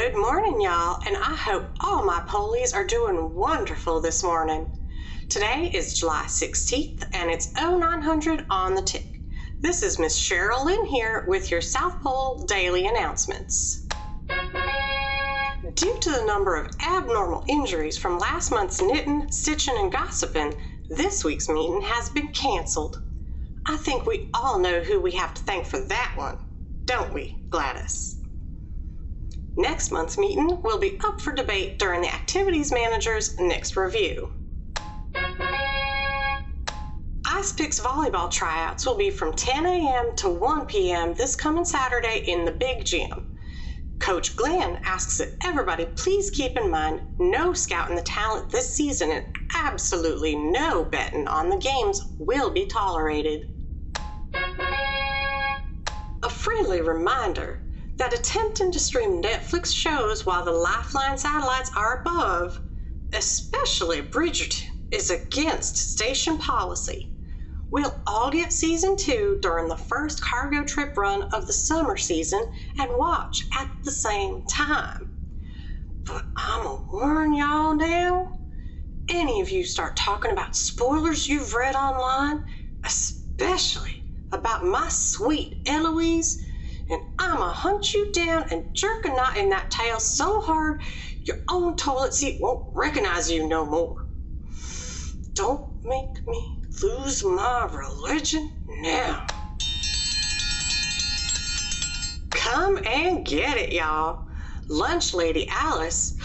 Good morning, y'all, and I hope all my polies are doing wonderful this morning. Today is July 16th, and it's 0900 on the tick. This is Miss Cheryl Lynn here with your South Pole Daily Announcements. Due to the number of abnormal injuries from last month's knitting, stitching, and gossiping, this week's meeting has been canceled. I think we all know who we have to thank for that one, don't we, Gladys? Next month's meeting will be up for debate during the Activities Manager's next review. Ice Picks volleyball tryouts will be from 10 a.m. to 1 p.m. this coming Saturday in the big gym. Coach Glenn asks that everybody please keep in mind no scouting the talent this season and absolutely no betting on the games will be tolerated. A friendly reminder that attempting to stream Netflix shows while the Lifeline satellites are above, especially Bridgerton, is against station policy. We'll all get season 2 during the first cargo trip run of the summer season and watch at the same time. But I'ma warn y'all now, any of you start talking about spoilers you've read online, especially about my sweet Eloise, and I'ma hunt you down and jerk a knot in that tail so hard your own toilet seat won't recognize you no more. Don't make me lose my religion now. Come and get it, y'all. Lunch Lady Alice.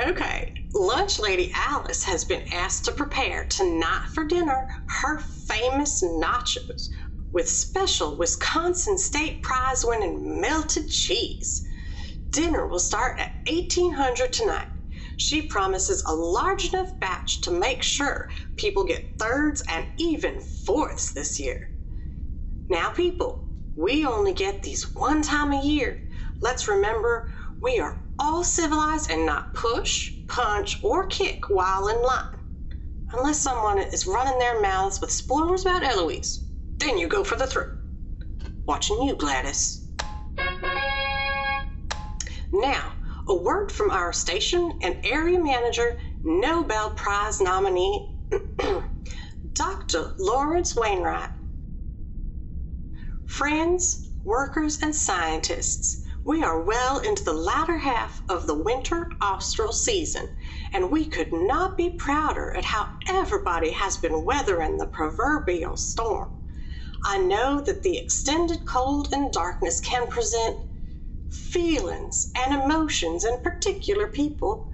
Okay, Lunch Lady Alice has been asked to prepare tonight for dinner her famous nachos with special Wisconsin State Prize winning melted cheese. Dinner will start at 1800 tonight. She promises a large enough batch to make sure people get thirds and even fourths this year. Now people, we only get these one time a year. Let's remember we are all civilized and not push, punch, or kick while in line. Unless someone is running their mouths with spoilers about Eloise. Then you go for the throat. Watching you, Gladys. Now, a word from our station and area manager, Nobel Prize nominee, Dr. Lawrence Wainwright. Friends, workers, and scientists, we are well into the latter half of the winter austral season, and we could not be prouder at how everybody has been weathering the proverbial storm. I know that the extended cold and darkness can present feelings and emotions in particular people,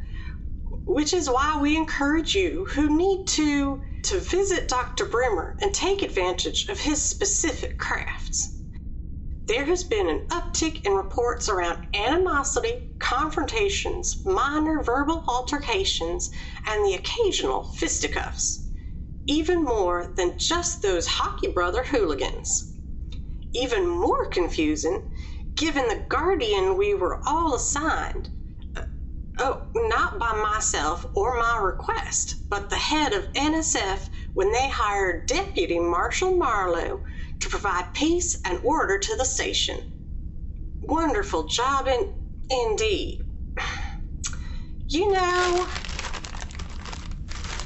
which is why we encourage you who need to visit Dr. Brimmer and take advantage of his specific crafts. There has been an uptick in reports around animosity, confrontations, minor verbal altercations, and the occasional fisticuffs. Even more than just those hockey brother hooligans. Even more confusing, given the guardian we were all assigned, not by myself or my request, but the head of NSF when they hired Deputy Marshal Marlowe to provide peace and order to the station. Wonderful job indeed. You know,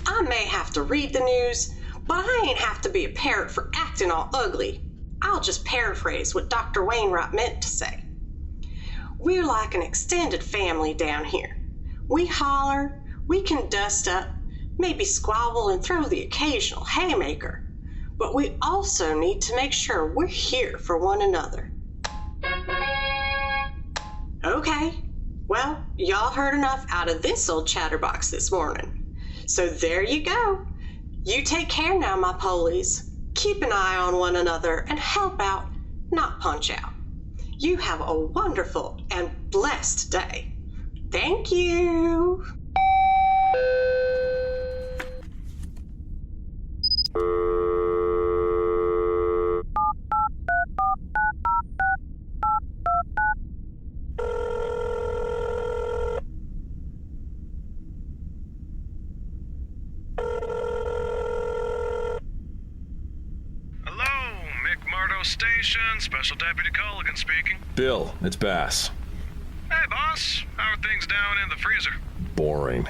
I may have to read the news, but I ain't have to be a parrot for acting all ugly. I'll just paraphrase what Dr. Wainwright meant to say. We're like an extended family down here. We holler, we can dust up, maybe squabble and throw the occasional haymaker, but we also need to make sure we're here for one another. Okay, well, y'all heard enough out of this old chatterbox this morning. So there you go. You take care now, my polies. Keep an eye on one another and help out, not punch out. You have a wonderful and blessed day. Thank you. Astro Station, Special Deputy Culligan speaking. Bill, it's Bass. Hey, boss. How are things down in the freezer? Boring.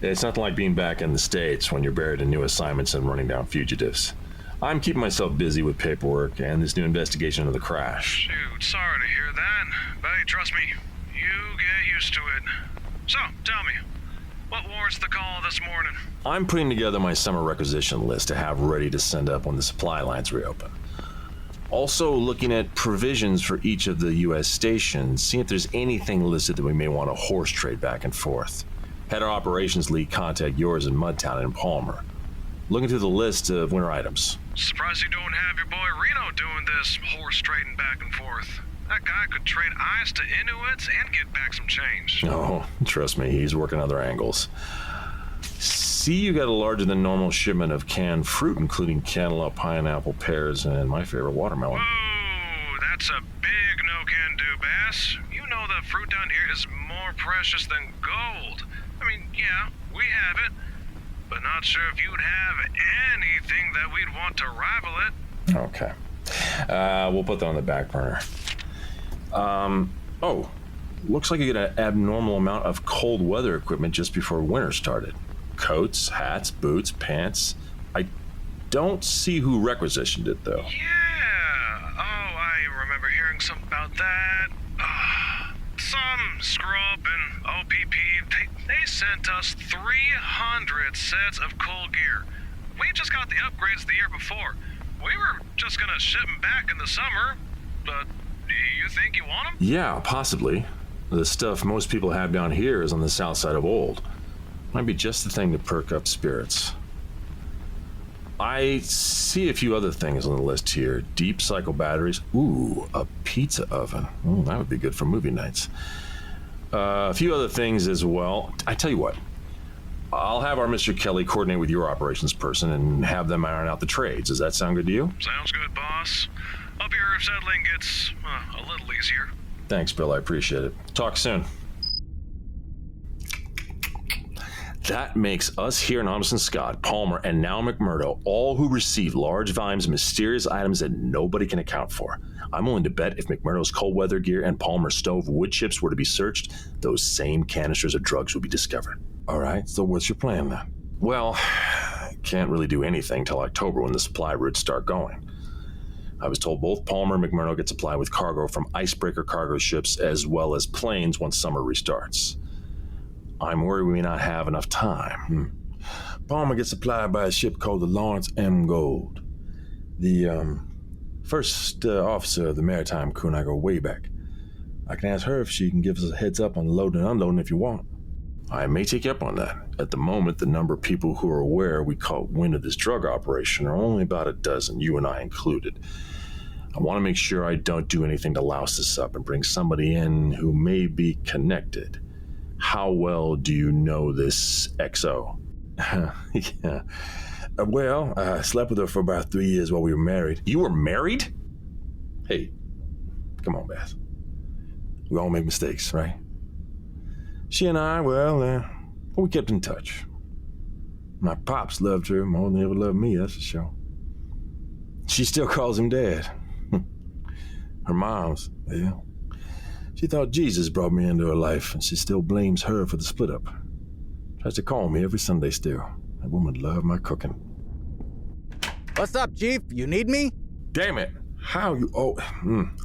It's nothing like being back in the States when you're buried in new assignments and running down fugitives. I'm keeping myself busy with paperwork and this new investigation of the crash. Shoot, sorry to hear that. But hey, trust me, you get used to it. So, tell me, what warrants the call this morning? I'm putting together my summer requisition list to have ready to send up when the supply lines reopen. Also looking at provisions for each of the U.S. stations, seeing if there's anything listed that we may want to horse trade back and forth. Had our operations lead contact yours in Mudtown and Palmer. Looking through the list of winter items. Surprised you don't have your boy Reno doing this horse trading back and forth. That guy could trade ice to Inuits and get back some change. Oh, trust me, he's working other angles. See, you got a larger than normal shipment of canned fruit, including cantaloupe, pineapple, pears, and my favorite, watermelon. Whoa, that's a big no-can-do, Bass. You know that fruit down here is more precious than gold. I mean, yeah, we have it, but not sure if you'd have anything that we'd want to rival it. Okay. We'll put that on the back burner. Oh, looks like you get an abnormal amount of cold weather equipment just before winter started. Coats, hats, boots, pants. I don't see who requisitioned it, though. Yeah. Oh, I remember hearing something about that. Some screw-up in OPP, they sent us 300 sets of cold gear. We just got the upgrades the year before. We were just gonna ship them back in the summer, but do you think you want them? Yeah, possibly. The stuff most people have down here is on the south side of Old. Might be just the thing to perk up spirits. I see a few other things on the list here. Deep cycle batteries. Ooh, a pizza oven. Ooh, that would be good for movie nights. A few other things as well. I tell you what, I'll have our Mr. Kelly coordinate with your operations person and have them iron out the trades. Does that sound good to you? Sounds good, boss. Hope your settling gets a little easier. Thanks, Bill. I appreciate it. Talk soon. That makes us here in Abbas and Scott, Palmer, and now McMurdo, all who receive large volumes of mysterious items that nobody can account for. I'm willing to bet if McMurdo's cold weather gear and Palmer's stove wood chips were to be searched, those same canisters of drugs would be discovered. All right, so what's your plan then? Well, can't really do anything till October when the supply routes start going. I was told both Palmer and McMurdo get supplied with cargo from icebreaker cargo ships as well as planes once summer restarts. I'm worried we may not have enough time. Palmer gets supplied by a ship called the Lawrence M. Gold. The first officer of the maritime crew and I go way back. I can ask her if she can give us a heads up on loading and unloading if you want. I may take you up on that. At the moment, the number of people who are aware we caught wind of this drug operation are only about a dozen, you and I included. I want to make sure I don't do anything to louse this up and bring somebody in who may be connected. How well do you know this XO? Yeah. Well, I slept with her for about 3 years while we were married. You were married? Hey, come on, Beth. We all make mistakes, right? She and I, well, we kept in touch. My pops loved her more than he ever loved me, that's for sure. She still calls him Dad. Her mom's, well, she thought Jesus brought me into her life, and she still blames her for the split-up. Tries to call me every Sunday still. That woman loved my cooking. What's up, Chief? You need me? Damn it. How you... Oh,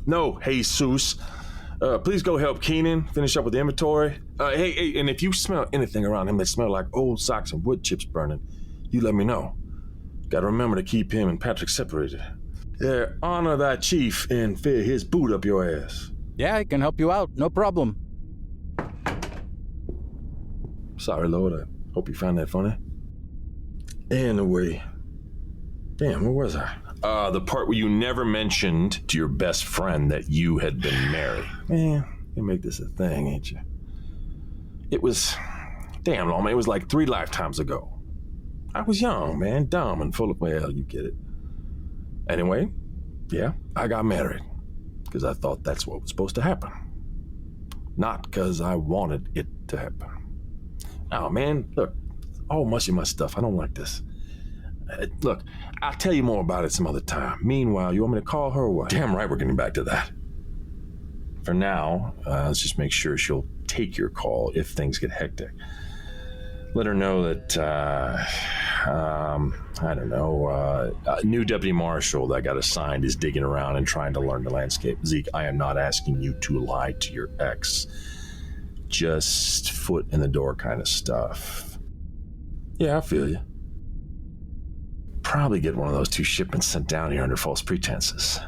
no, Jesus. Please go help Keenan finish up with the inventory. Hey, and if you smell anything around him that smell like old socks and wood chips burning, you let me know. Gotta remember to keep him and Patrick separated. Yeah, honor thy chief and fear his boot up your ass. Yeah, I can help you out. No problem. Sorry, Lord. I hope you found that funny. Anyway. Damn, where was I? The part where you never mentioned to your best friend that you had been married. Man, you make this a thing, ain't you? It was... Damn, Lawman, it was like 3 lifetimes ago. I was young, man, dumb and full of... Well, you get it. Anyway, yeah, I got married. Because I thought that's what was supposed to happen. Not because I wanted it to happen. Oh, man, look, all mushy my stuff. I don't like this. Look, I'll tell you more about it some other time. Meanwhile, you want me to call her or what? Damn right we're getting back to that. For now, let's just make sure she'll take your call if things get hectic. Let her know that, new deputy marshal that got assigned is digging around and trying to learn the landscape. Zeke, I am not asking you to lie to your ex. Just foot in the door kind of stuff. Yeah, I feel you. Probably get one of those 2 shipments sent down here under false pretenses.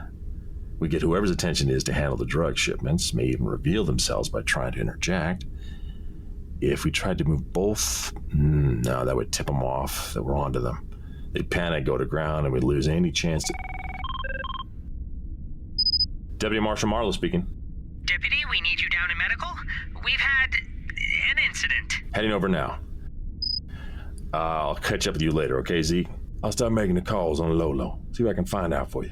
We get whoever's attention is to handle the drug shipments, may even reveal themselves by trying to interject. If we tried to move both, no, that would tip them off that we're onto them. They'd panic, go to ground, and we'd lose any chance to... Deputy Marshal Marlowe speaking. Deputy, we need you down in medical. We've had an incident. Heading over now. I'll catch up with you later, okay, Zeke? I'll start making the calls on the low-low. See what I can find out for you.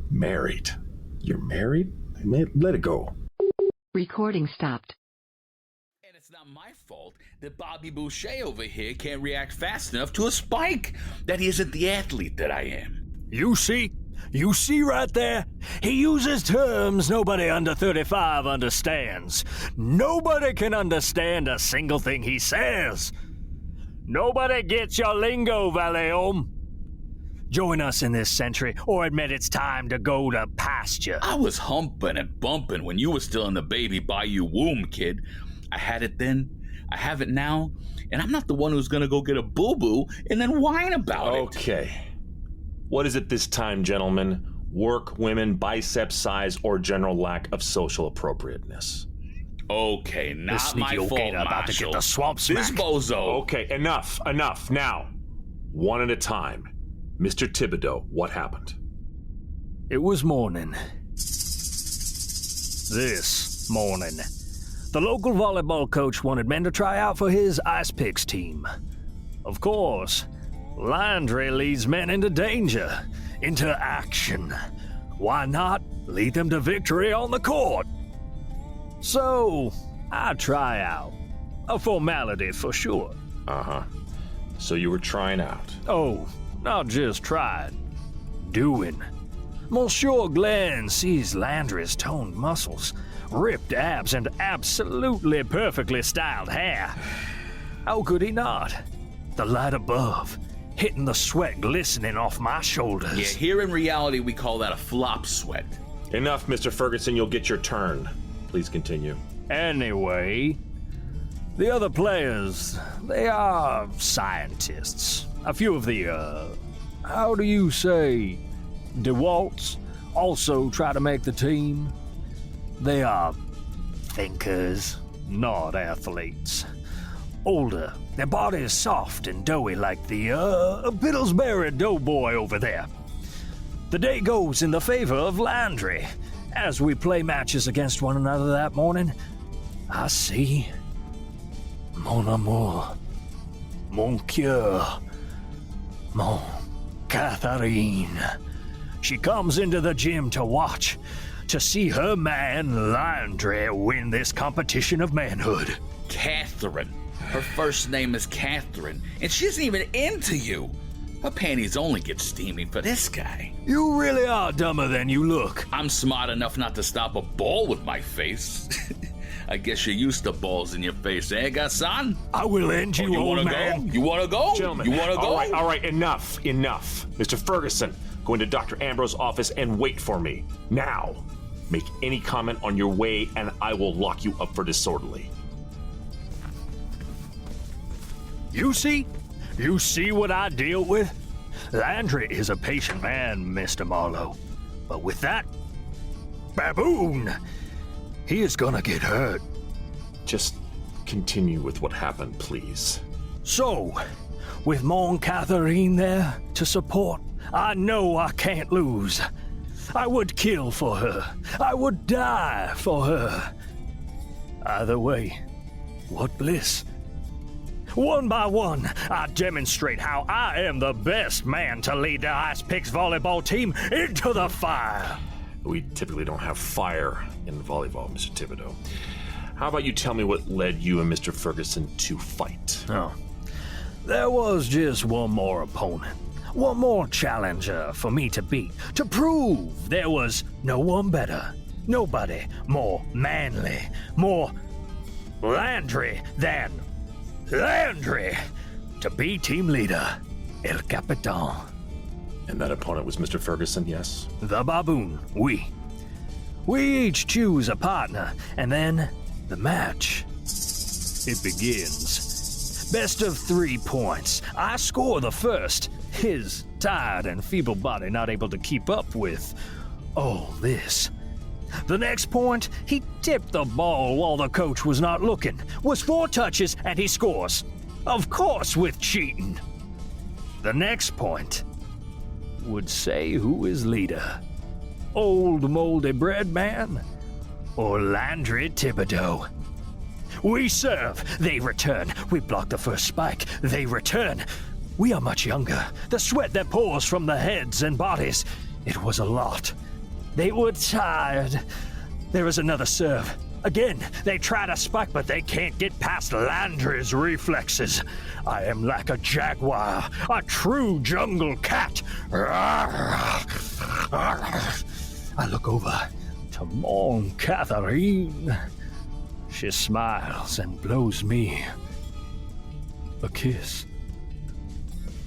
Married? You're married? Let it go. Recording stopped. And it's not my fault that Bobby Boucher over here can't react fast enough to a spike, that he isn't the athlete that I am. You see right there? He uses terms nobody under 35 understands. Nobody can understand a single thing he says. Nobody gets your lingo, Valium. Join us in this century, or admit it's time to go to pasture. I was humping and bumping when you were still in the baby Bayou womb, kid. I had it then, I have it now, and I'm not the one who's gonna go get a boo-boo and then whine about it. Okay. What is it this time, gentlemen? Work, women, bicep size, or general lack of social appropriateness? Okay, not This my sneaky fault, Alligator about to get the swamp This smack. bozo. Okay, enough. Now, one at a time. Mr. Thibodeau, what happened? It was morning. This morning. The local volleyball coach wanted men to try out for his Ice Picks team. Of course, Landry leads men into danger, into action. Why not lead them to victory on the court? So, I try out. A formality for sure. Uh-huh. So you were trying out. Oh, not just trying. Doing. Monsieur Glenn sees Landry's toned muscles, ripped abs, and absolutely perfectly styled hair. How could he not? The light above, hitting the sweat glistening off my shoulders. Yeah, here in reality we call that a flop sweat. Enough, Mr. Ferguson. You'll get your turn. Please continue. Anyway, the other players, they are scientists. A few of the, how do you say, DeWalt's also try to make the team. They are thinkers, not athletes. Older, their bodies soft and doughy like the, Biddlesbury doughboy over there. The day goes in the favor of Landry. As we play matches against one another that morning, I see mon amour, mon cœur, mon Catherine. She comes into the gym to watch, to see her man Landry win this competition of manhood. Catherine. Her first name is Catherine, and she isn't even into you. Her panties only get steamy for this guy. You really are dumber than you look. I'm smart enough not to stop a ball with my face. I guess you're used to balls in your face, eh, Gassan? I will end you, old wanna man. go? You wanna go? Gentlemen, You wanna go? All right, enough. Mr. Ferguson, go into Dr. Ambrose's office and wait for me. Now, make any comment on your way and I will lock you up for disorderly. You see? You see what I deal with? Landry is a patient man, Mr. Marlowe. But with that baboon, he is gonna get hurt. Just continue with what happened, please. So, with Mon Catherine there to support, I know I can't lose. I would kill for her. I would die for her. Either way, what bliss. One by one, I demonstrate how I am the best man to lead the Ice Picks volleyball team into the fire. We typically don't have fire in volleyball, Mr. Thibodeau. How about you tell me what led you and Mr. Ferguson to fight? Oh. There was just one more opponent, one more challenger for me to beat, to prove there was no one better, nobody more manly, more Landry than Landry to be team leader, El Capitan. And that opponent was Mr. Ferguson, yes? The baboon, we. We each choose a partner, and then the match. It begins. Best of 3 points. I score the first. His tired and feeble body not able to keep up with all this. The next point, he tipped the ball while the coach was not looking. Was 4 touches and he scores. Of course with cheating. The next point would say who is leader. Old moldy bread man or Landry Thibodeau. We serve, they return. We block the first spike, they return. We are much younger. The sweat that pours from the heads and bodies, it was a lot. They were tired. There is another serve. Again, they try to spike, but they can't get past Landry's reflexes. I am like a jaguar, a true jungle cat. I look over to Mon Catherine. She smiles and blows me a kiss.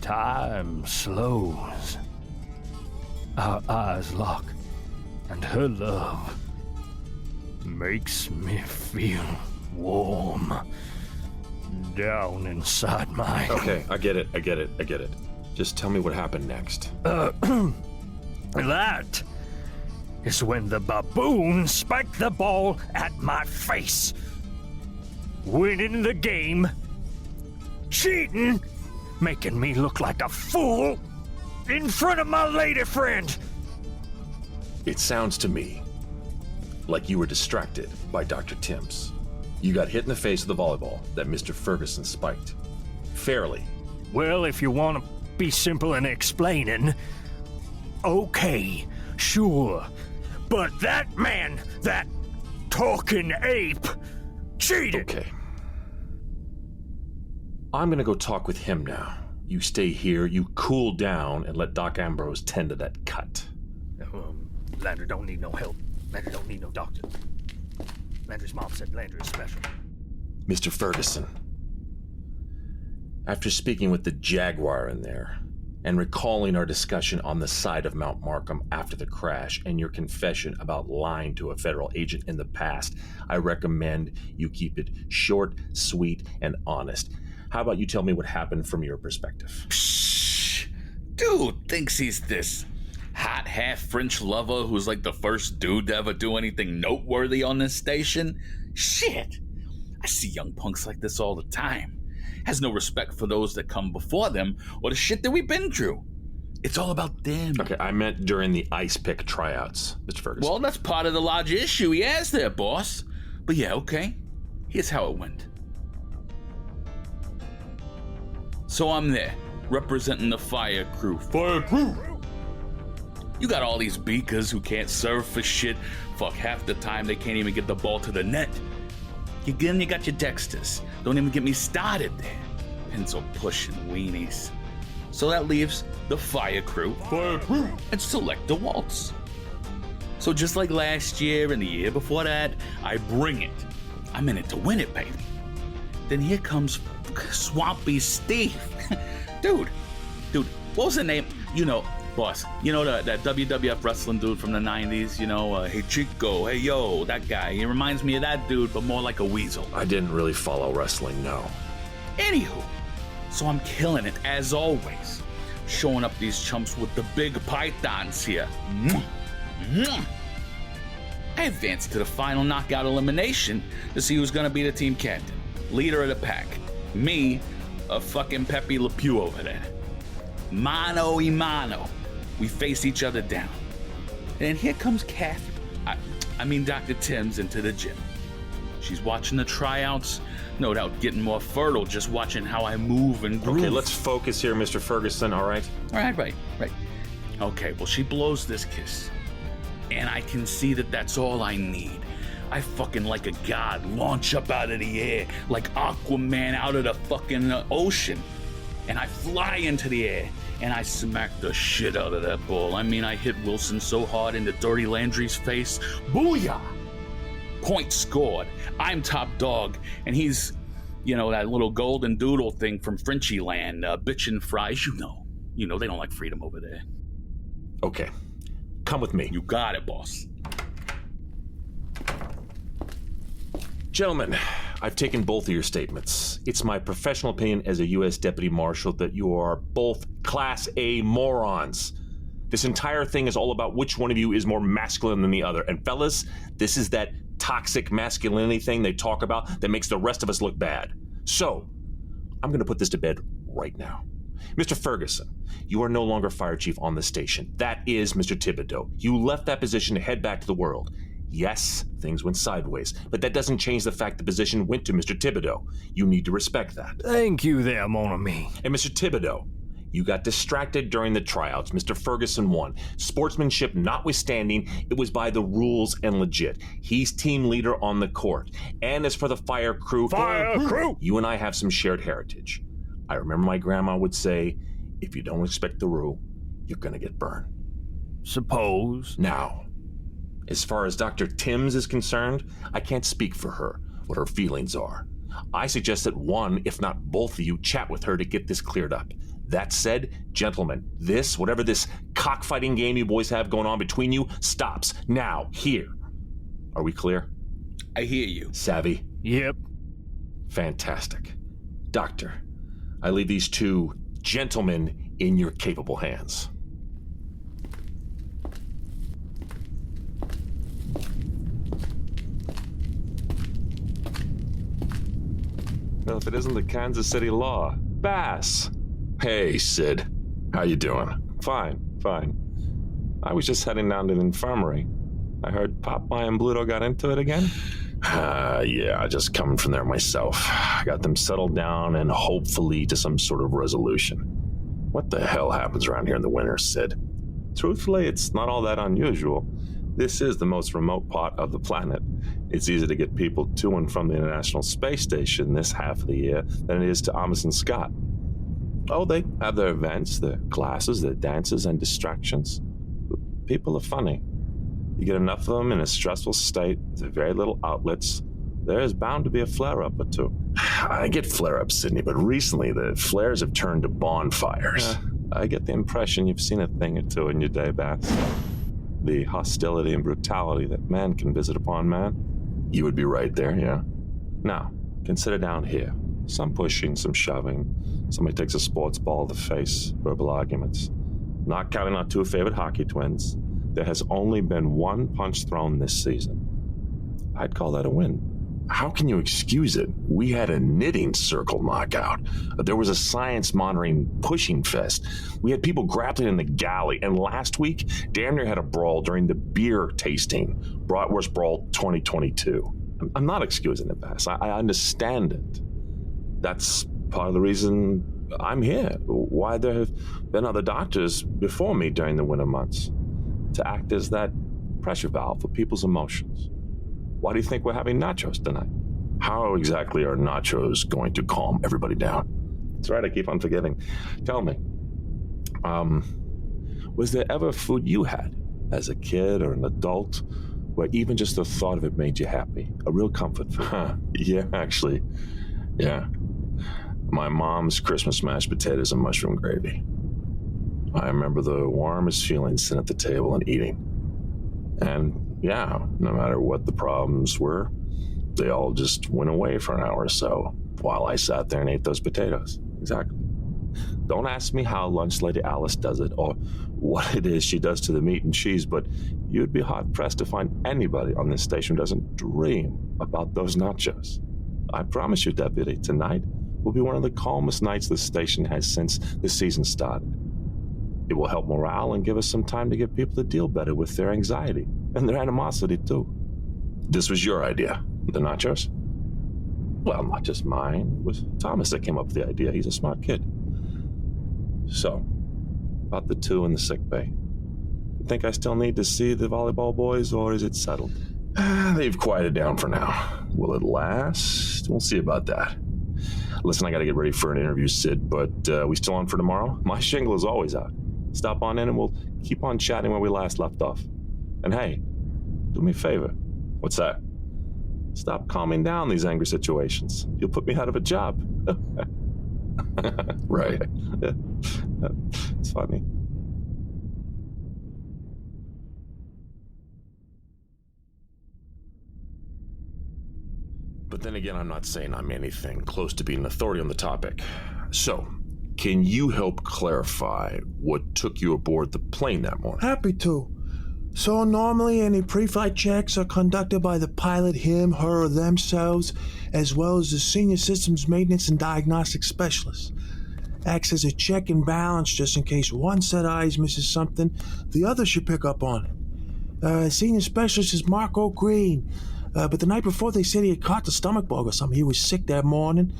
Time slows. Our eyes lock, and her love makes me feel warm down inside my... Okay, I get it. Just tell me what happened next. That is when the baboon spiked the ball at my face. Winning the game. Cheating. Making me look like a fool in front of my lady friend. It sounds to me like you were distracted by Dr. Timms. You got hit in the face with the volleyball that Mr. Ferguson spiked. Fairly. Well, if you want to be simple in explaining, okay, sure. But that man, that talking ape, cheated. Okay. I'm gonna go talk with him now. You stay here, you cool down, and let Doc Ambrose tend to that cut. Landry don't need no help. Landry don't need no doctor. Landry's mom said Landry is special. Mr. Ferguson, after speaking with the Jaguar in there, and recalling our discussion on the side of Mount Markham after the crash and your confession about lying to a federal agent in the past, I recommend you keep it short, sweet, and honest. How about you tell me what happened from your perspective? Shh. Dude thinks he's this hot half-French lover who's like the first dude to ever do anything noteworthy on this station. Shit. I see young punks like this all the time. Has no respect for those that come before them or the shit that we've been through. It's all about them. Okay, I meant during the ice pick tryouts, Mr. Ferguson. Well, that's part of the large issue he has there, boss. But yeah, okay. Here's how it went. So I'm there, representing the fire crew. Fire crew! You got all these beakers who can't serve for shit. Fuck, half the time they can't even get the ball to the net. Again, you got your Dexters. Don't even get me started there. Pencil pushing weenies. So that leaves the fire crew. Fire crew! And Select the Waltz. So just like last year and the year before that, I bring it. I'm in it to win it, baby. Then here comes Swampy Steve. Dude, what was the name? You know, boss, you know that WWF wrestling dude from the 90s, you know, hey Chico, hey yo, that guy. He reminds me of that dude, but more like a weasel. I didn't really follow wrestling, no. Anywho, so I'm killing it, as always. Showing up these chumps with the big pythons here. I advanced to the final knockout elimination to see who's gonna be the team captain. Leader of the pack. Me, a fucking Pepe Le Pew over there. Mano y mano. We face each other down. And here comes Kathy. I mean Dr. Timms into the gym. She's watching the tryouts, no doubt getting more fertile just watching how I move and groove. Okay, let's focus here, Mr. Ferguson, all right? Right. Okay, well, she blows this kiss. And I can see that that's all I need. I fucking like a god launch up out of the air, like Aquaman out of the fucking ocean. and I fly into the air, and I smack the shit out of that ball. I mean, I hit Wilson so hard into Dirty Landry's face. Booyah! Point scored. I'm top dog, and he's, that little golden doodle thing from Frenchie Land, bitchin' fries, You know, they don't like freedom over there. Okay, come with me. You got it, boss. Gentlemen, I've taken both of your statements. It's my professional opinion as a U.S. Deputy Marshal that you are both Class A morons. This entire thing is all about which one of you is more masculine than the other. And fellas, this is that toxic masculinity thing they talk about that makes the rest of us look bad. So, I'm going to put this to bed right now. Mr. Ferguson, you are no longer fire chief on the station. That is Mr. Thibodeau. You left that position to head back to the world. Yes, things went sideways, but that doesn't change the fact the position went to Mr. Thibodeau. You need to respect that. Thank you there, mon ami. And Mr. Thibodeau, you got distracted during the tryouts. Mr. Ferguson won. Sportsmanship notwithstanding, it was by the rules and legit. He's team leader on the court. And as for the fire crew... Fire crew! You and I have some shared heritage. I remember my grandma would say, if you don't respect the rule, you're gonna get burned. Suppose. Now, as far as Dr. Timms is concerned, I can't speak for her, what her feelings are. I suggest that one, if not both of you, chat with her to get this cleared up. That said, gentlemen, whatever this cockfighting game you boys have going on between you, stops now, here. Are we clear? I hear you. Savvy? Yep. Fantastic. Doctor, I leave these two gentlemen in your capable hands. Well, if it isn't the Kansas City law. Bass! Hey, Sid. How you doing? Fine. I was just heading down to the infirmary. I heard Popeye and Bluto got into it again. Yeah, just coming from there myself. Got them settled down and hopefully to some sort of resolution. What the hell happens around here in the winter, Sid? Truthfully, it's not all that unusual. This is the most remote part of the planet. It's easier to get people to and from the International Space Station this half of the year than it is to Abbas and Scott. Oh, they have their events, their classes, their dances, and distractions. But people are funny. You get enough of them in a stressful state with very little outlets, there's bound to be a flare-up or two. I get flare-ups, Sydney, but recently the flares have turned to bonfires. I get the impression you've seen a thing or two in your day, Bass. The hostility and brutality that man can visit upon man. You would be right there, yeah. Now, consider down here. Some pushing, some shoving. Somebody takes a sports ball to the face, verbal arguments. Not counting our two favorite hockey twins, there has only been one punch thrown this season. I'd call that a win. How can you excuse it? We had a knitting circle knockout. There was a science monitoring pushing fest. We had people grappling in the galley. And last week, damn near had a brawl during the beer tasting. Bratwurst Brawl 2022. I'm not excusing it, Bass. I understand it. That's part of the reason I'm here. Why there have been other doctors before me during the winter months. To act as that pressure valve for people's emotions. Why do you think we're having nachos tonight? How exactly are nachos going to calm everybody down? That's right, I keep on forgetting. Tell me, was there ever food you had as a kid or an adult where even just the thought of it made you happy? A real comfort food? Yeah, actually. Yeah. My mom's Christmas mashed potatoes and mushroom gravy. I remember the warmest feeling sitting at the table and eating. And yeah, no matter what the problems were, they all just went away for an hour or so while I sat there and ate those potatoes. Exactly. Don't ask me how lunch lady Alice does it or what it is she does to the meat and cheese, but you'd be hard-pressed to find anybody on this station who doesn't dream about those nachos. I promise you, Deputy, tonight will be one of the calmest nights the station has since the season started. It will help morale and give us some time to get people to deal better with their anxiety and their animosity, too. This was your idea, the nachos? Well, not just mine. It was Thomas that came up with the idea. He's a smart kid. So, about the two in the sick bay. You think I still need to see the volleyball boys, or is it settled? They've quieted down for now. Will it last? We'll see about that. Listen, I gotta get ready for an interview, Sid, but we still on for tomorrow? My shingle is always out. Stop on in and we'll keep on chatting where we last left off. And hey, do me a favor. What's that? Stop calming down these angry situations. You'll put me out of a job. Right. It's funny. But then again, I'm not saying I'm anything close to being an authority on the topic. So, can you help clarify what took you aboard the plane that morning? Happy to. So normally any pre-flight checks are conducted by the pilot, him, her, or themselves, as well as the senior systems maintenance and diagnostic specialist. Acts as a check and balance just in case one set of eyes misses something, the other should pick up on it. Senior specialist is Marco Green, but the night before they said he had caught the stomach bug or something. He was sick that morning.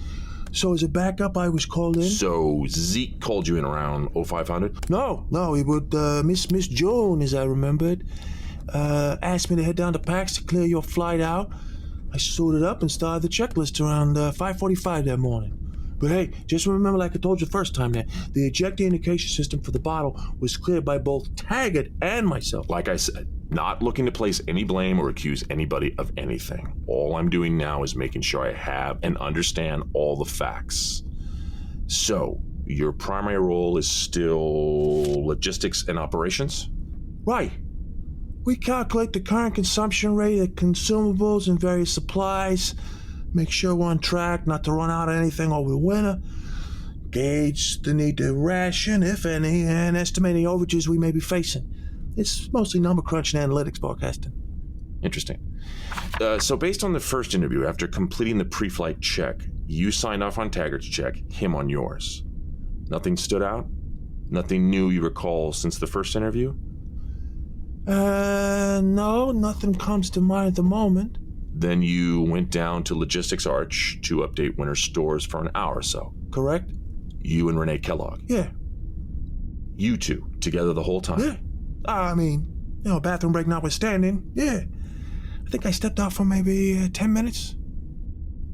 So as a backup, I was called in. So Zeke called you in around 0500? No, he would, Miss June, as I remembered, asked me to head down to PAX to clear your flight out. I suited up and started the checklist around 5:45 that morning. But hey, just remember, like I told you the first time there, the ejector indication system for the bottle was cleared by both Taggart and myself. Like I said, not looking to place any blame or accuse anybody of anything. All I'm doing now is making sure I have and understand all the facts. So, your primary role is still logistics and operations? Right. We calculate the current consumption rate of consumables and various supplies, make sure we're on track not to run out of anything over the winter, gauge the need to ration, if any, and estimate any overages we may be facing. It's mostly number crunch and analytics forecasting. Interesting. So based on the first interview, after completing the pre-flight check, you signed off on Taggart's check, him on yours. Nothing stood out? Nothing new you recall since the first interview? No, nothing comes to mind at the moment. Then you went down to Logistics Arch to update winter stores for an hour or so. Correct? You and Renee Kellogg? Yeah. You two, together the whole time? Yeah. I mean, bathroom break notwithstanding, yeah. I think I stepped out for maybe 10 minutes.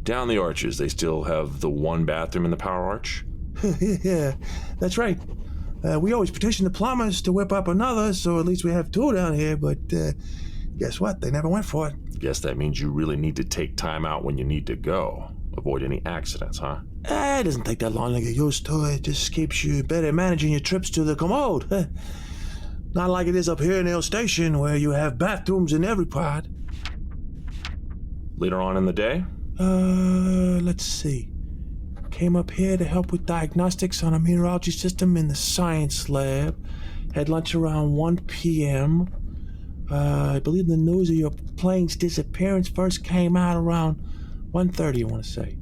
Down the arches, they still have the one bathroom in the power arch? Yeah, that's right. We always petition the plumbers to whip up another, so at least we have two down here, but guess what? They never went for it. Guess that means you really need to take time out when you need to go. Avoid any accidents, huh? It doesn't take that long to get used to it. It just keeps you better at managing your trips to the commode. Not like it is up here in Hill Station, where you have bathrooms in every pod. Later on in the day? Let's see. Came up here to help with diagnostics on a meteorology system in the science lab. Had lunch around 1 p.m. I believe the news of your plane's disappearance first came out around 1:30, I want to say.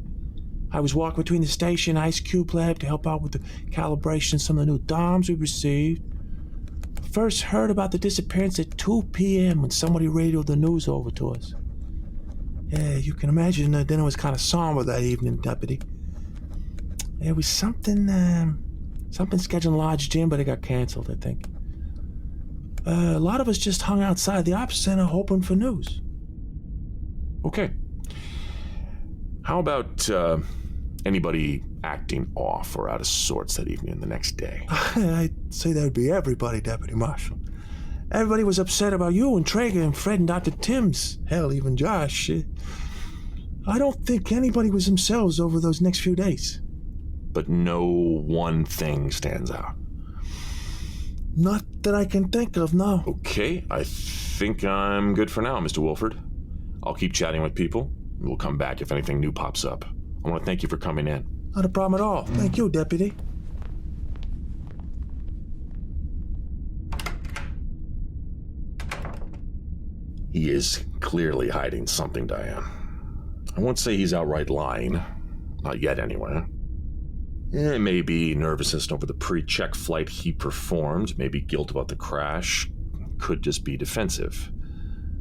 I was walking between the station and Ice Cube lab to help out with the calibration of some of the new DOMs we received. First heard about the disappearance at 2 p.m. when somebody radioed the news over to us. Yeah, you can imagine the dinner was kind of somber that evening, Deputy. There was something scheduled in Lodge Gym, but it got canceled, I think. A lot of us just hung outside the Ops Center hoping for news. Okay. How about anybody acting off or out of sorts that evening and the next day? I'd say that would be everybody, Deputy Marshal. Everybody was upset about you and Traeger and Fred and Dr. Timms. Hell, even Josh. I don't think anybody was themselves over those next few days. But no one thing stands out. Not that I can think of, no. Okay, I think I'm good for now, Mr. Wolford. I'll keep chatting with people. We'll come back if anything new pops up. I want to thank you for coming in. Not a problem at all. Thank you, Deputy. He is clearly hiding something, Diane. I won't say he's outright lying. Not yet, anyway. It may be nervousness over the pre-check flight he performed, maybe guilt about the crash, could just be defensive.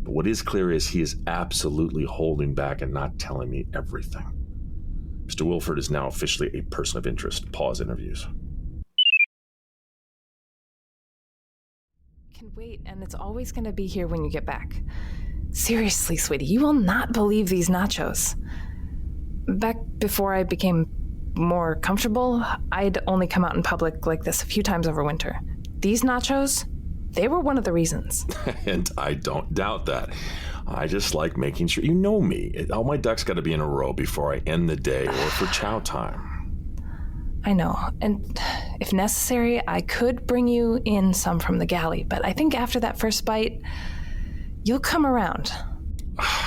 But what is clear is he is absolutely holding back and not telling me everything. Mr. Wilford is now officially a person of interest. Pause interviews. Can wait, and it's always going to be here when you get back. Seriously, sweetie, you will not believe these nachos. Back before I became more comfortable, I'd only come out in public like this a few times over winter. These nachos, they were one of the reasons. And I don't doubt that. I just like making sure you know me. All my ducks got to be in a row before I end the day or for chow time. I know, and if necessary, I could bring you in some from the galley, but I think after that first bite, you'll come around.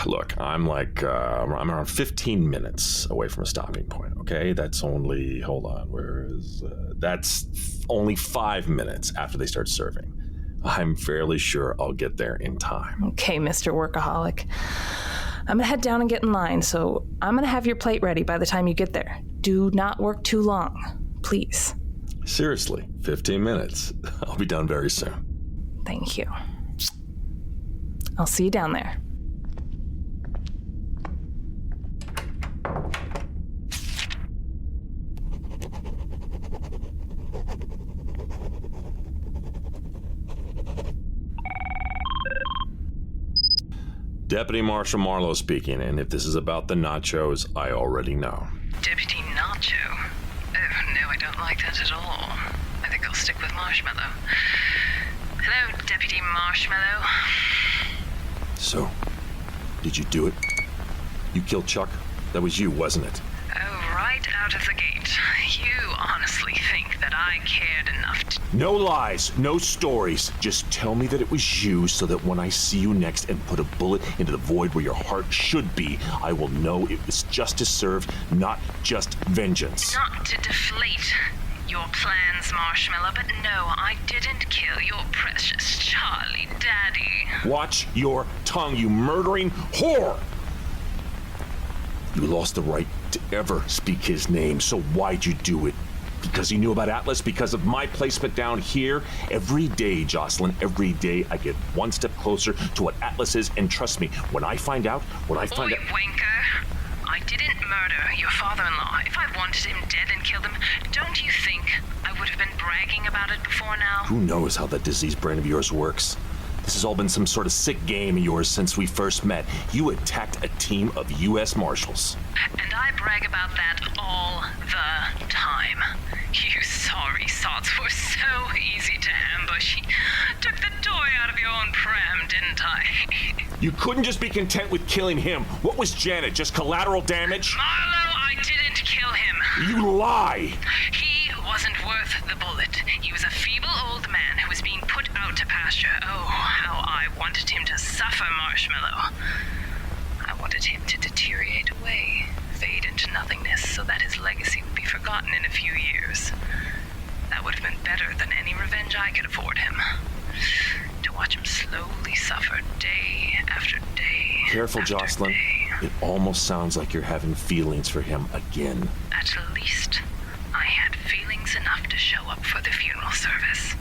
Look, I'm around 15 minutes away from a stopping point, okay? That's only, that's only 5 minutes after they start serving. I'm fairly sure I'll get there in time. Okay, Mr. Workaholic. I'm gonna head down and get in line, so I'm gonna have your plate ready by the time you get there. Do not work too long, please. Seriously, 15 minutes. I'll be done very soon. Thank you. I'll see you down there. Deputy Marshal Marlowe speaking, and if this is about the nachos, I already know. Deputy Nacho? Oh, no, I don't like that at all. I think I'll stick with Marshmallow. Hello, Deputy Marshmallow. So, did you do it? You killed Chuck? That was you, wasn't it? Oh, right out of the gate. You honestly think that I cared enough to... No lies, no stories. Just tell me that it was you so that when I see you next and put a bullet into the void where your heart should be, I will know it was justice served, not just vengeance. Not to deflate your plans, Marshmallow, but no, I didn't kill your precious Charlie Daddy. Watch your tongue, you murdering whore! You lost the right to ever speak his name, so why'd you do it? Because he knew about Atlas, because of my placement down here? Every day, Jocelyn, every day I get one step closer to what Atlas is, and trust me, when I find out... Oi, wanker. I didn't murder your father-in-law. If I wanted him dead and killed him, don't you think I would have been bragging about it before now? Who knows how that disease brain of yours works? This has all been some sort of sick game of yours since we first met. You attacked a team of U.S. Marshals. And I brag about that all the time. You sorry sots were so easy to ambush. Took the toy out of your own pram, didn't I? You couldn't just be content with killing him. What was Janet, just collateral damage? Marlowe, I didn't kill him. You lie! He wasn't worth the bullet. He was a feeble old man who was being put out to pasture. Oh, how I wanted him to suffer, Marshmallow. I wanted him to deteriorate away, fade into nothingness, so that his legacy would be forgotten in a few years. That would have been better than any revenge I could afford him. To watch him slowly suffer day after day. Careful, after Jocelyn. Day. It almost sounds like you're having feelings for him again. At least, I had feelings enough to show up for the funeral service.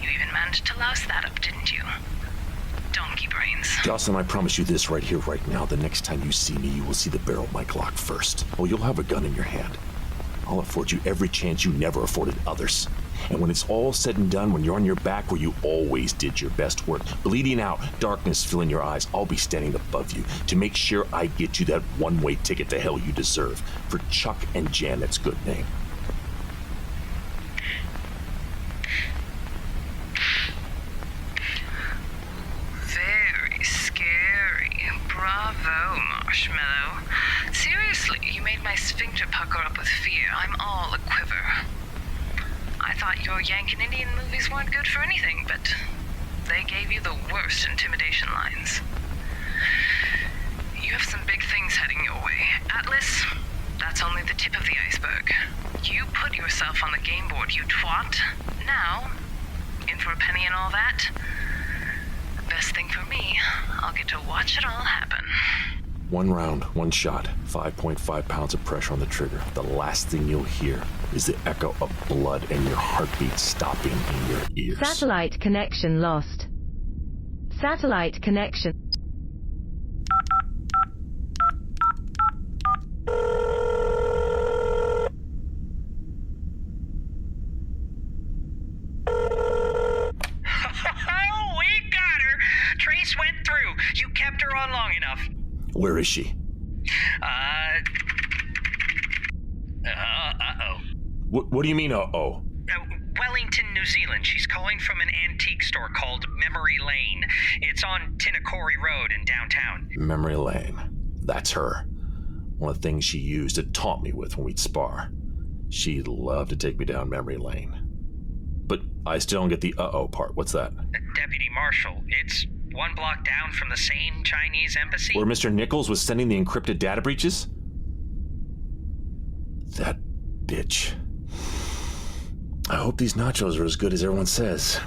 You even managed to louse that up, didn't you? Donkey brains. Jocelyn, I promise you this right here, right now. The next time you see me, you will see the barrel of my Glock first. Oh, you'll have a gun in your hand. I'll afford you every chance you never afforded others. And when it's all said and done, when you're on your back where you always did your best work, bleeding out, darkness filling your eyes, I'll be standing above you to make sure I get you that one-way ticket to hell you deserve for Chuck and Janet's good name. Very scary. Bravo, Marshmallow. Seriously, you made my sphincter pucker up with fear. I'm all a quiver. I thought your Yank and Indian movies weren't good for anything, but they gave you the worst intimidation lines. You have some big things heading your way. Atlas, that's only the tip of the iceberg. You put yourself on the game board, you twat. Now, in for a penny and all that. Best thing for me, I'll get to watch it all happen. One round, one shot, 5.5 pounds of pressure on the trigger. The last thing you'll hear is the echo of blood and your heartbeat stopping in your ears. Satellite connection lost. Satellite connection. We got her! Trace went through. You kept her on long enough. Where is she? Uh-oh. What do you mean, uh-oh? Wellington, New Zealand. She's calling from an antique store called Memory Lane. It's on Tinnacorry Road in downtown. Memory Lane. That's her. One of the things she used to taunt me with when we'd spar. She'd love to take me down memory lane. But I still don't get the uh-oh part. What's that? Deputy Marshal. It's 1 block down from the same Chinese embassy. Where Mr. Nichols was sending the encrypted data breaches? That bitch. I hope these nachos are as good as everyone says.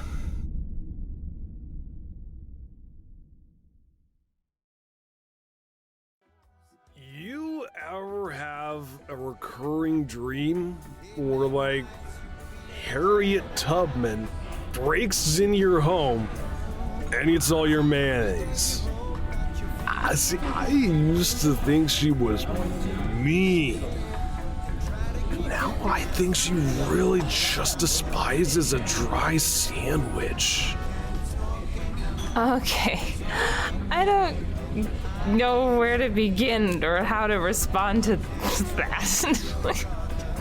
You ever have a recurring dream where, like, Harriet Tubman breaks into your home and eats all your mayonnaise? I used to think she was mean. Now I think she really just despises a dry sandwich. Okay. I don't know where to begin or how to respond to that.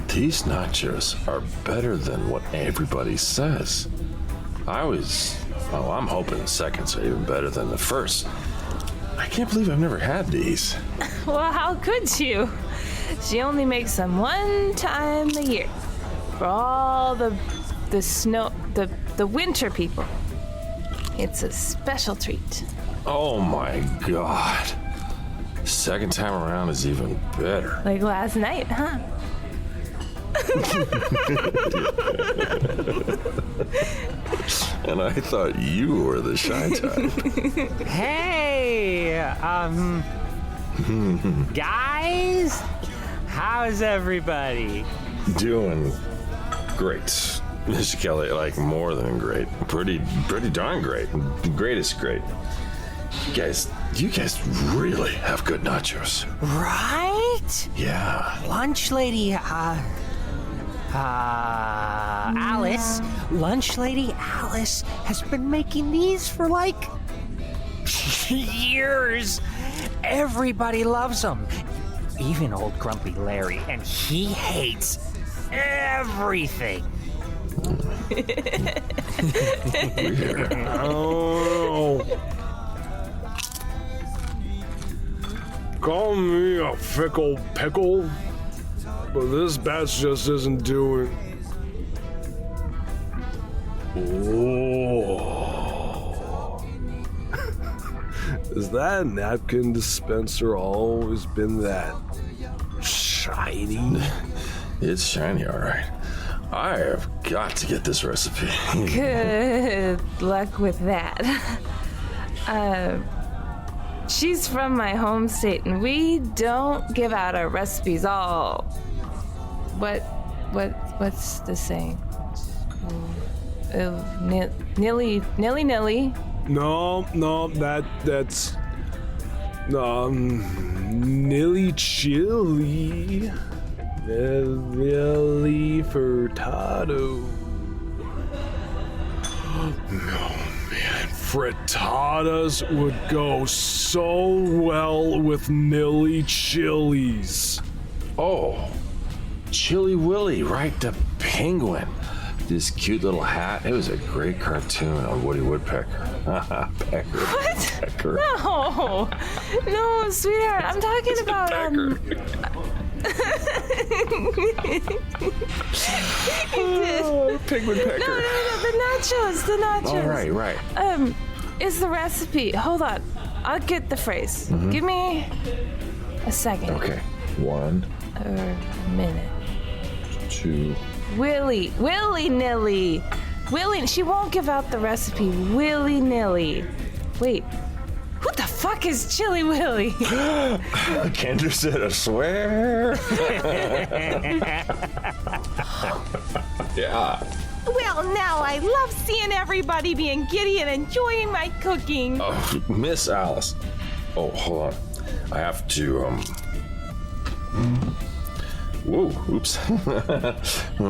These nachos are better than what everybody says. I'm hoping the seconds are even better than the first. I can't believe I've never had these. Well, how could you? She only makes them 1 time a year for all the snow, the winter people. It's a special treat. Oh my God. Second time around is even better. Like last night, huh? And I thought you were the shy type. Hey, guys, how's everybody? Doing great. Mr. Kelly, like more than great. Pretty darn great. Greatest great. You guys really have good nachos. Right? Yeah. Lunch lady, Alice. Lunch lady Alice has been making these for like years. Everybody loves them. Even old grumpy Larry, and he hates everything. Weird. Oh. Call me a fickle pickle, but this batch just isn't doing. Oh. Is that napkin dispenser always been that shiny? It's shiny, all right. I have got to get this recipe. Good luck with that. She's from my home state, and we don't give out our recipes all. What's the saying? Nilly. No, that's nilly chili. Nilly furtado. No, man, frittatas would go so well with nilly chilies. Oh, Chili Willy, right? The penguin. This cute little hat. It was a great cartoon on Woody Woodpecker. Pecker. What? Pecker. No, sweetheart. I'm talking about Penguin Pecker. No, the nachos. Oh, right. Is the recipe? Hold on. I'll get the phrase. Mm-hmm. Give me a second. Okay. 1 minute. 2. Willy-nilly. She won't give out the recipe. Willy-nilly. Wait. Who the fuck is Chili Willy? Kendra said, I swear. Yeah. Well, now I love seeing everybody being giddy and enjoying my cooking. Oh, Miss Alice. Oh, hold on. I have to, Whoa, oops.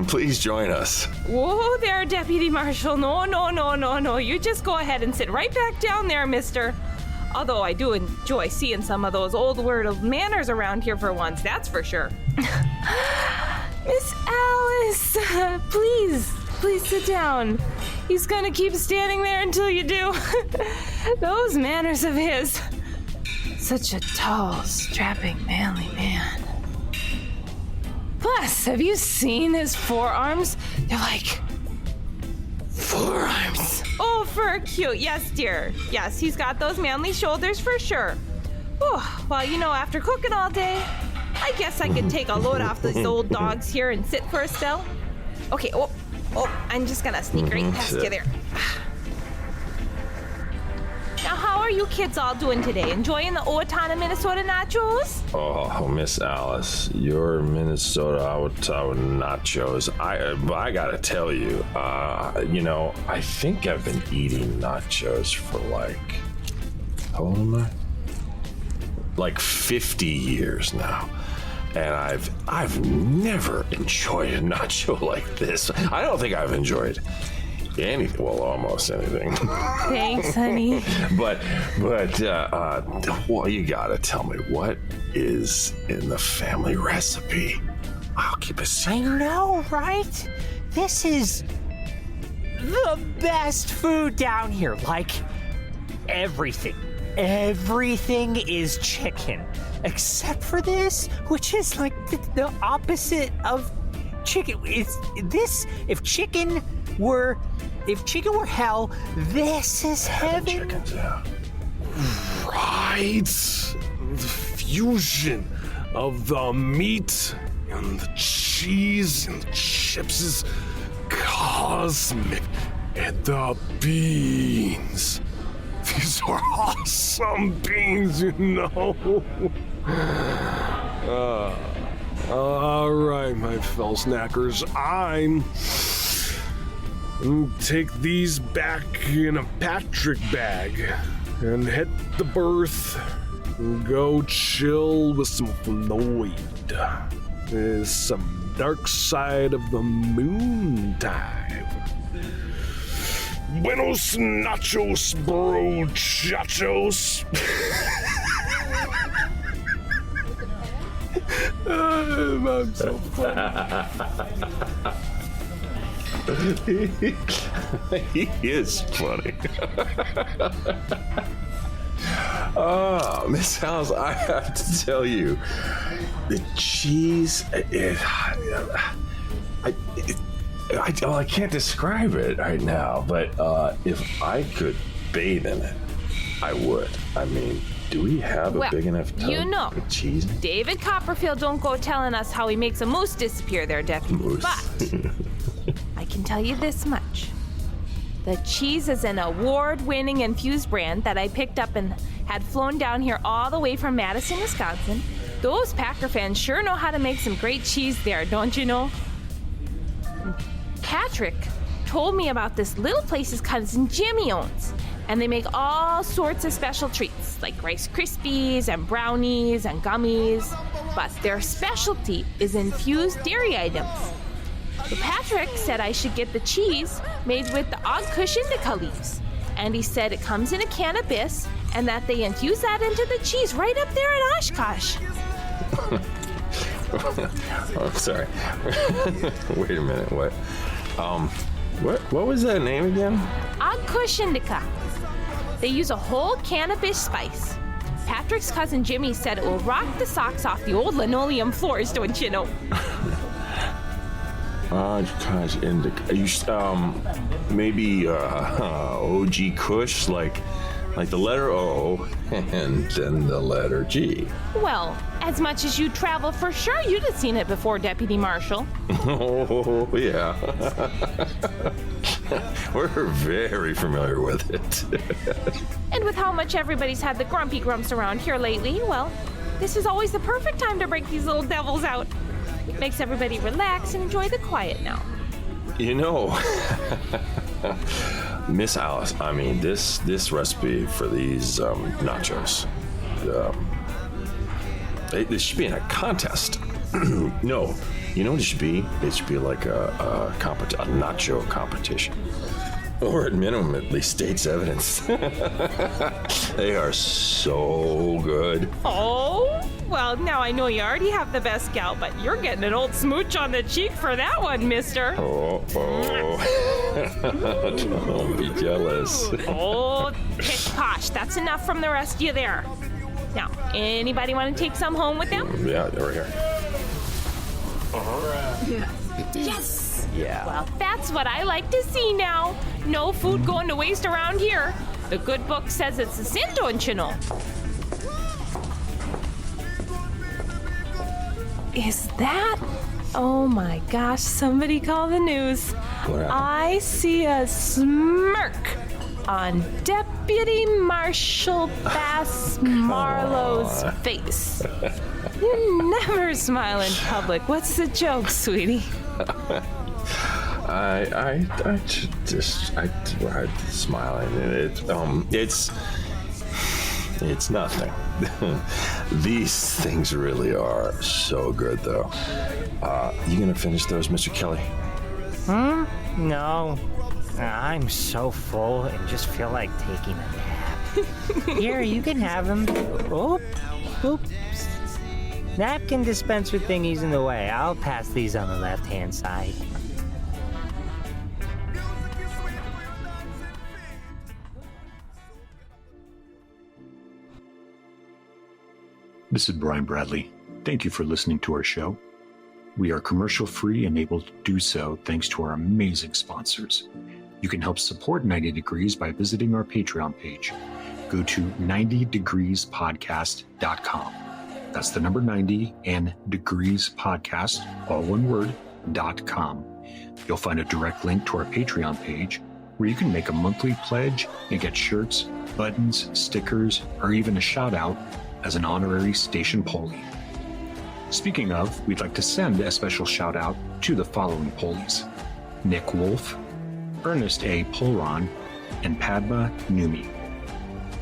Please join us. Whoa there, Deputy Marshal. No. You just go ahead and sit right back down there, mister. Although I do enjoy seeing some of those old world manners around here for once, that's for sure. Miss Alice, please sit down. He's gonna keep standing there until you do. Those manners of his. Such a tall, strapping, manly man. Plus, have you seen his forearms? They're like forearms. Oh, for cute. Yes, dear. Yes, he's got those manly shoulders for sure. Oh, well, after cooking all day, I guess I could take a load off these old dogs here and sit for a spell. Okay, I'm just gonna sneak right past you there. Now, how are you kids all doing today? Enjoying the Owatonna, Minnesota nachos? Oh, Miss Alice, your Minnesota Owatonna nachos. I gotta tell you, I think I've been eating nachos for how old am I? Like 50 years now. And I've never enjoyed a nacho like this. I don't think I've enjoyed anything. Well, almost anything. Thanks, honey. But you gotta tell me, what is in the family recipe? I'll keep a secret. I know, right? This is the best food down here. Like, everything. Everything is chicken. Except for this, which is like the opposite of chicken. If chicken were hell, this is heaven. Chickens, yeah. Right. The fusion of the meat and the cheese and the chips is cosmic. And the beans. These are awesome beans, All right, my fellow snackers. I'm take these back in a Patrick bag and hit the berth and go chill with some Floyd. There's some dark side of the moon time. Buenos nachos, bro, chachos. I'm so funny. He is funny. Oh, Miss Alice, I have to tell you, the cheese, I can't describe it right now, but if I could bathe in it, I would. I mean, do we have a big enough tub of cheese? David Copperfield don't go telling us how he makes a moose disappear there, Deputy. Moose. But I can tell you this much. The cheese is an award-winning infused brand that I picked up and had flown down here all the way from Madison, Wisconsin. Those Packer fans sure know how to make some great cheese there, don't you know? Patrick told me about this little place his cousin Jimmy owns, and they make all sorts of special treats like Rice Krispies and brownies and gummies, but their specialty is infused dairy items. So Patrick said I should get the cheese made with the Ogkush indica leaves, and he said it comes in a can of Abbas and that they infuse that into the cheese right up there in Oshkosh. Oh, sorry. Wait a minute, what? What was that name again? Ogkush indica. They use a whole can of Abbas spice. Patrick's cousin Jimmy said it will rock the socks off the old linoleum floors, don't you know? Gosh, indica. Maybe OG Kush, like the letter O and then the letter G. Well, as much as you travel, for sure you'd have seen it before, Deputy Marshal. Oh, yeah. We're very familiar with it. And with how much everybody's had the grumpy grumps around here lately, well, this is always the perfect time to break these little devils out. It makes everybody relax and enjoy the quiet now. You know, Miss Alice, I mean, this recipe for these nachos, this should be in a contest. No, you know what it should be? It should be like a nacho competition. Or at minimum, at least state's evidence. They are so good. Oh, well, now I know you already have the best gal, but you're getting an old smooch on the cheek for that one, mister. Oh. Don't be jealous. Oh, pish posh. That's enough from the rest of you there. Now, anybody want to take some home with them? Yeah, they're right here. Yes! Yeah. Well, that's what I like to see now. No food going to waste around here. The good book says it's a sin, don't you know? Is that? Oh my gosh, somebody call the news. I see a smirk on Deputy Marshal Bass Marlow's face. You never smile in public. What's the joke, sweetie? I just smiling. It's nothing. These things really are so good, though. You gonna finish those, Mr. Kelly? No. I'm so full and just feel like taking a nap. Here, you can have them. Oops. Napkin dispenser thingy's in the way. I'll pass these on the left-hand side. This is Brian Bradley. Thank you for listening to our show. We are commercial-free and able to do so thanks to our amazing sponsors. You can help support 90 Degrees by visiting our Patreon page. Go to 90degreespodcast.com. That's the number 90 and Degrees Podcast, all one word, .com. You'll find a direct link to our Patreon page where you can make a monthly pledge and get shirts, buttons, stickers, or even a shout out as an honorary station Polly. Speaking of, we'd like to send a special shout out to the following Pollies: Nick Wolf, Ernest A. Polron, and Padma Numi.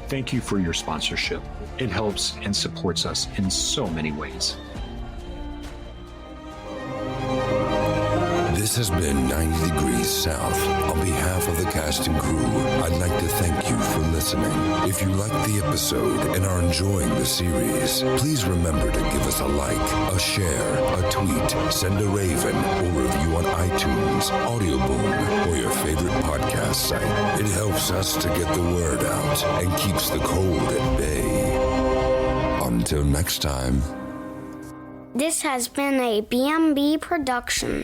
Thank you for your sponsorship. It helps and supports us in so many ways. This has been 90 Degrees South. On behalf of the cast and crew, I'd like to thank you for listening. If you liked the episode and are enjoying the series, please remember to give us a like, a share, a tweet, send a raven, or review on iTunes, Audioboom, or your favorite podcast site. It helps us to get the word out and keeps the cold at bay. Until next time. This has been a BMB production.